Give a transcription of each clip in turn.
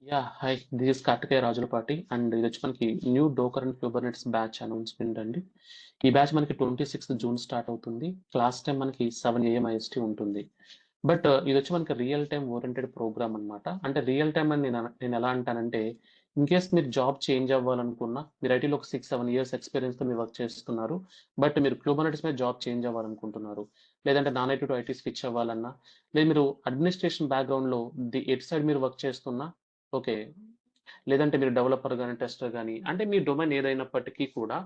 Hi. This is Karthikeya Rajulapati and ఇదొచ్చి మనకి new Docker and Kubernetes batch announcement అండి. ఈ బ్యాచ్ మనకి 26థ్ జూన్ స్టార్ట్ అవుతుంది. క్లాస్ టైమ్ మనకి 7 AM ఐఎస్టీ ఉంటుంది. బట్ ఇదొచ్చి మనకి రియల్ టైమ్ ఓరియెంటెడ్ ప్రోగ్రామ్ అన్నమాట. అంటే రియల్ టైమ్ అని నేనెలా అంటానంటే, ఇన్‌కేస్ మీరు జాబ్ చేంజ్ అవ్వాలనుకున్నా, మీరు ఐటీలో ఒక 6, 7 ఇయర్స్ ఎక్స్‌పీరియన్స్‌తో మీరు వర్క్ చేస్తున్నారు. బట్ మీరు క్యూబర్నెటిస్ మీద జాబ్ చేంజ్ అవ్వాలనుకుంటున్నారు. లేదంటే non IT to IT switch అవ్వాలన్నా, లేదు మీరు అడ్మినిస్ట్రేషన్ బ్యాక్‌గ్రౌండ్‌లో ఎటు సైడ్ మీరు వర్క్ చేస్తున్నా ఓకే. లేదంటే మీరు డెవలపర్ గాని, టెస్టర్ గాని అంటే మీ డొమైన్ ఏదైనప్పటికీ కూడా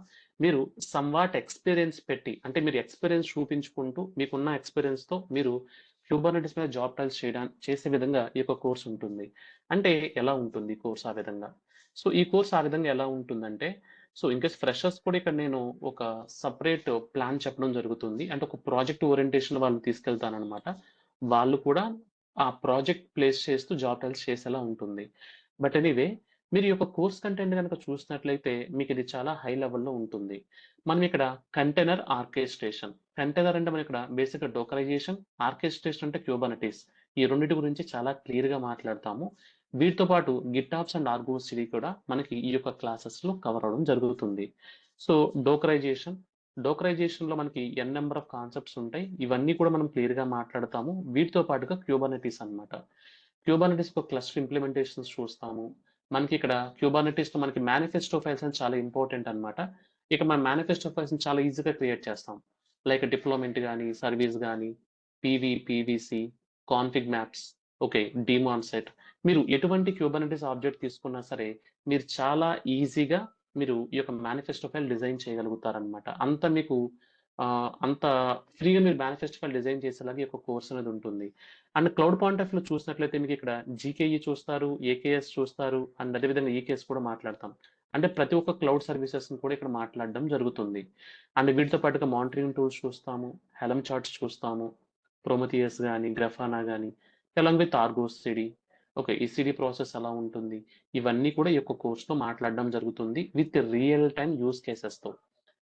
మీరు సమ్‌వాట్ ఎక్స్‌పీరియన్స్ పెట్టి అంటే మీరు ఎక్స్‌పీరియన్స్ చూపించుకుంటూ మీకున్న ఎక్స్‌పీరియన్స్‌తో మీరు క్యూబర్నెటిస్ మీద జాబ్ ట్రయల్స్ చేసే విధంగా ఈ యొక్క కోర్స్ ఉంటుంది. అంటే ఎలా ఉంటుంది ఈ కోర్స్ ఆ విధంగా? ఈ కోర్స్ ఆ విధంగా ఎలా ఉంటుందంటే ఇన్‌కేస్ ఫ్రెషర్స్ కూడా ఇక్కడ నేను ఒక సెపరేట్ ప్లాన్ చెప్పడం జరుగుతుంది. అంటే ఒక ప్రాజెక్ట్ ఓరియంటేషన్ వాళ్ళని తీసుకెళ్తాననమాట. వాళ్ళు కూడా ఆ ప్రాజెక్ట్ ప్లేస్ చేస్తూ జాబ్ ట్రయల్స్ చేసేలా ఉంటుంది. బట్ ఎనీవే మీరు ఈ యొక్క కోర్స్ కంటెంట్ గనక చూసినట్లయితే మీకిది చాలా హై లెవెల్‌లో ఉంటుంది. మనం ఇక్కడ కంటైనర్ ఆర్కెస్ట్రేషన్. కంటైనర్ అంటే మనం ఇక్కడ బేసిక్‌గా డోకరైజేషన్, ఆర్కెస్ట్రేషన్ అంటే క్యూబర్నెటిస్. ఈ రెండిటి గురించి చాలా క్లియర్‌గా మాట్లాడతాము. వీటితో పాటు గిటాప్స్ అండ్ ఆర్గో సిడి కూడా మనకి ఈ యొక్క క్లాసెస్‌లో కవర్ అవ్వడం జరుగుతుంది. సో, డోకరైజేషన్, డోకరైజేషన్‌లో మనకి ఎన్ నంబర్ ఆఫ్ కాన్సెప్ట్స్ ఉంటాయి. ఇవన్నీ కూడా మనం క్లియర్‌గా మాట్లాడతాము. వీటితో పాటుగా క్యూబర్నెటిస్ అన్నమాట. క్యూబర్నెటిస్‌కి ఒక క్లస్టర్ ఇంప్లిమెంటేషన్స్ చూస్తాము. మనకి ఇక్కడ క్యూబర్నెటిస్‌లో మనకి మేనిఫెస్టో ఫైల్స్ అని చాలా ఇంపార్టెంట్ అన్నమాట. ఇక మన మేనిఫెస్టో ఫైల్స్‌ని చాలా ఈజీగా క్రియేట్ చేస్తాం. లైక్ డిప్లాయిమెంట్ గాని, సర్వీస్ గాని, PVC, config maps, okay. Demon set. మీరు ఎటువంటి క్యూబర్నెటిస్ ఆబ్జెక్ట్ తీసుకున్నా సరే, మీరు చాలా ఈజీగా మీరు ఈ యొక్క మేనిఫెస్టో ఫైల్ డిజైన్ చేయగలుగుతారన్నమాట. అంత ఫ్రీగా మీరు మేనిఫెస్టో ఫైల్ డిజైన్ చేసేలాగా ఈ యొక్క కోర్స్ అనేది ఉంటుంది. అండ్ క్లౌడ్ పాయింట్ ఆఫ్ వ్యూలో చూసినట్లయితే మీకు ఇక్కడ జీకేఈ చూస్తారు, ఏకేఎస్ చూస్తారు అండ్ అదేవిధంగా ఈకేఎస్ కూడా మాట్లాడతాం. అంటే ప్రతి ఒక్క క్లౌడ్ సర్వీసెస్‌ని కూడా ఇక్కడ మాట్లాడడం జరుగుతుంది. అండ్ వీటితో పాటుగా మానిటరింగ్ టూల్స్ చూస్తాము, హెలమ్ చార్ట్స్ చూస్తాము, ప్రొమెథియస్ గాని, గ్రాఫానా గాని, along with Argo CD. Okay. ఈ సిడి ప్రాసెస్ ఎలా ఉంటుంది? ఇవన్నీ కూడా ఈ యొక్క కోర్స్‌లో మాట్లాడడం జరుగుతుంది. విత్ రియల్ టైమ్ యూజ్ కేసెస్‌తో.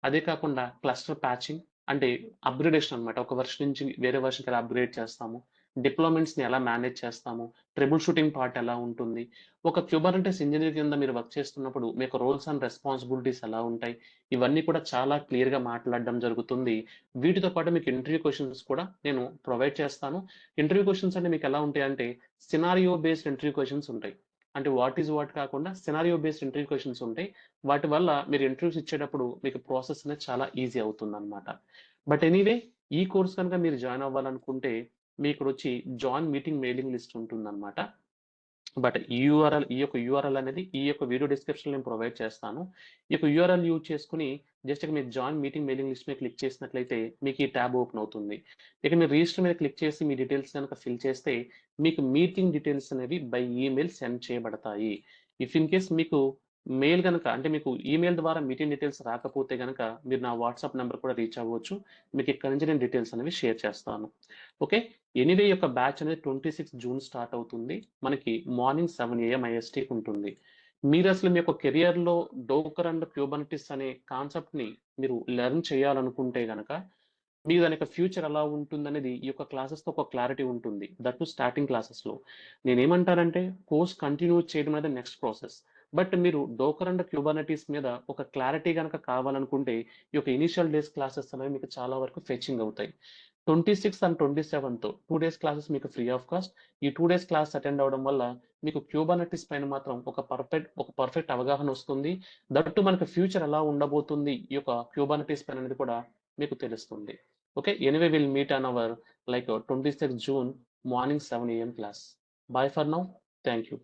అదే కాకుండా క్లస్టర్ ప్యాచింగ్ అంటే అప్‌గ్రేడేషన్ అన్నమాట. ఒక వెర్షన్ నుంచి వేరే వెర్షన్‌కి ఎలా అప్‌గ్రేడ్ చేస్తాము, డిప్లాయిమెంట్స్‌ని ఎలా మేనేజ్ చేస్తాము, ట్రబుల్ షూటింగ్ పార్ట్ ఎలా ఉంటుంది, ఒక క్యూబర్నెటిస్ ఇంజినీర్ కింద మీరు వర్క్ చేస్తున్నప్పుడు మీకు రోల్స్ అండ్ రెస్పాన్సిబిలిటీస్ ఎలా ఉంటాయి, ఇవన్నీ కూడా చాలా క్లియర్‌గా మాట్లాడడం జరుగుతుంది. వీటితో పాటు మీకు ఇంటర్వ్యూ క్వెషన్స్ కూడా నేను ప్రొవైడ్ చేస్తాను. ఇంటర్వ్యూ క్వెషన్స్ అంటే మీకు ఎలా ఉంటాయంటే సినారియో బేస్డ్ ఇంటర్వ్యూ క్వెషన్స్ ఉంటాయి. అంటే వాట్ ఈస్ వాట్ కాకుండా సినారియో బేస్డ్ ఇంటర్వ్యూ క్వెషన్స్ ఉంటాయి. వాటి వల్ల మీరు ఇంటర్వ్యూస్ ఇచ్చేటప్పుడు మీకు ప్రాసెస్ అనేది చాలా ఈజీ అవుతుందన్నమాట. బట్ ఎనీవే ఈ కోర్స్ కనుక మీరు జాయిన్ అవ్వాలనుకుంటే మీకిక్కడొచ్చి జాయిన్ మీటింగ్ మెయిలింగ్ లిస్ట్ ఉంటుందన్నమాట. బట్ ఈ యొక్క యూఆర్ఎల్ అనేది ఈ యొక్క వీడియో డిస్క్రిప్షన్‌లో నేను ప్రొవైడ్ చేస్తాను. ఈ యొక్క యూఆర్ఎల్ యూజ్ చేసుకొని జస్ట్ ఇక మీరు జాయిన్ మీటింగ్ మెయిలింగ్ లిస్ట్ మీద క్లిక్ చేసినట్లయితే మీకు ఈ ట్యాబ్ ఓపెన్ అవుతుంది. ఇక మీరు రిజిస్టర్ మీద క్లిక్ చేసి మీ డీటెయిల్స్ గనక ఫిల్ చేస్తే మీకు మీటింగ్ డీటెయిల్స్ అనేవి బై ఈమెయిల్ సెండ్ చేయబడతాయి. ఇఫ్ ఇన్ కేస్ మీకు మెయిల్ గనక అంటే మీకు ఈమెయిల్ ద్వారా మీటింగ్ డీటెయిల్స్ రాకపోతే గనక మీరు నా వాట్సాప్ నంబర్ కూడా రీచ్ అవ్వచ్చు. మీకు ఇక్కడి నుంచి నేను డీటెయిల్స్ అనేవి షేర్ చేస్తాను. ఓకే. ఎనీవే యొక్క బ్యాచ్ అనేది 26 జూన్ స్టార్ట్ అవుతుంది. మనకి మార్నింగ్ 7 AM ఐఎస్‌టీకి ఉంటుంది. మీరసలు మీ యొక్క కెరియర్‌లో డోకర్ అండ్ క్యూబర్నెటిస్ అనే కాన్సెప్ట్‌ని మీరు లెర్న్ చేయాలనుకుంటే గనక, మీకు దాని యొక్క ఫ్యూచర్ ఎలా ఉంటుందనేది ఈ యొక్క క్లాసెస్‌తో ఒక క్లారిటీ ఉంటుంది. దట్ టూ స్టార్టింగ్ క్లాసెస్‌లో. నేనేమంటానంటే కోర్స్ కంటిన్యూ చేయడం అనేది నెక్స్ట్ ప్రాసెస్. బట్ మీరు డోకర్ అండ్ క్యూబర్నెటిస్ మీద ఒక క్లారిటీ గనక కావాలనుకుంటే, ఈ యొక్క ఇనీషియల్ డేస్ క్లాసెస్ అనేవి మీకు చాలా వరకు ఫెచింగ్ అవుతాయి. 26థ్ అండ్ 27థ్ 2 డేస్ క్లాసెస్ మీకు ఫ్రీ ఆఫ్ కాస్ట్. ఈ 2 డేస్ క్లాస్ అటెండ్ అవ్వడం వల్ల మీకు క్యూబర్నెటిస్ పైన మాత్రం ఒక పర్ఫెక్ట్ అవగాహన వస్తుంది. దట్ టూ మనకు ఫ్యూచర్ ఎలా ఉండబోతుంది ఈ యొక్క క్యూబర్నెటిస్ పైన అనేది కూడా మీకు తెలుస్తుంది. Okay. Anyway will meet on hour 26th June morning 7 AM class. By for now. Thank you.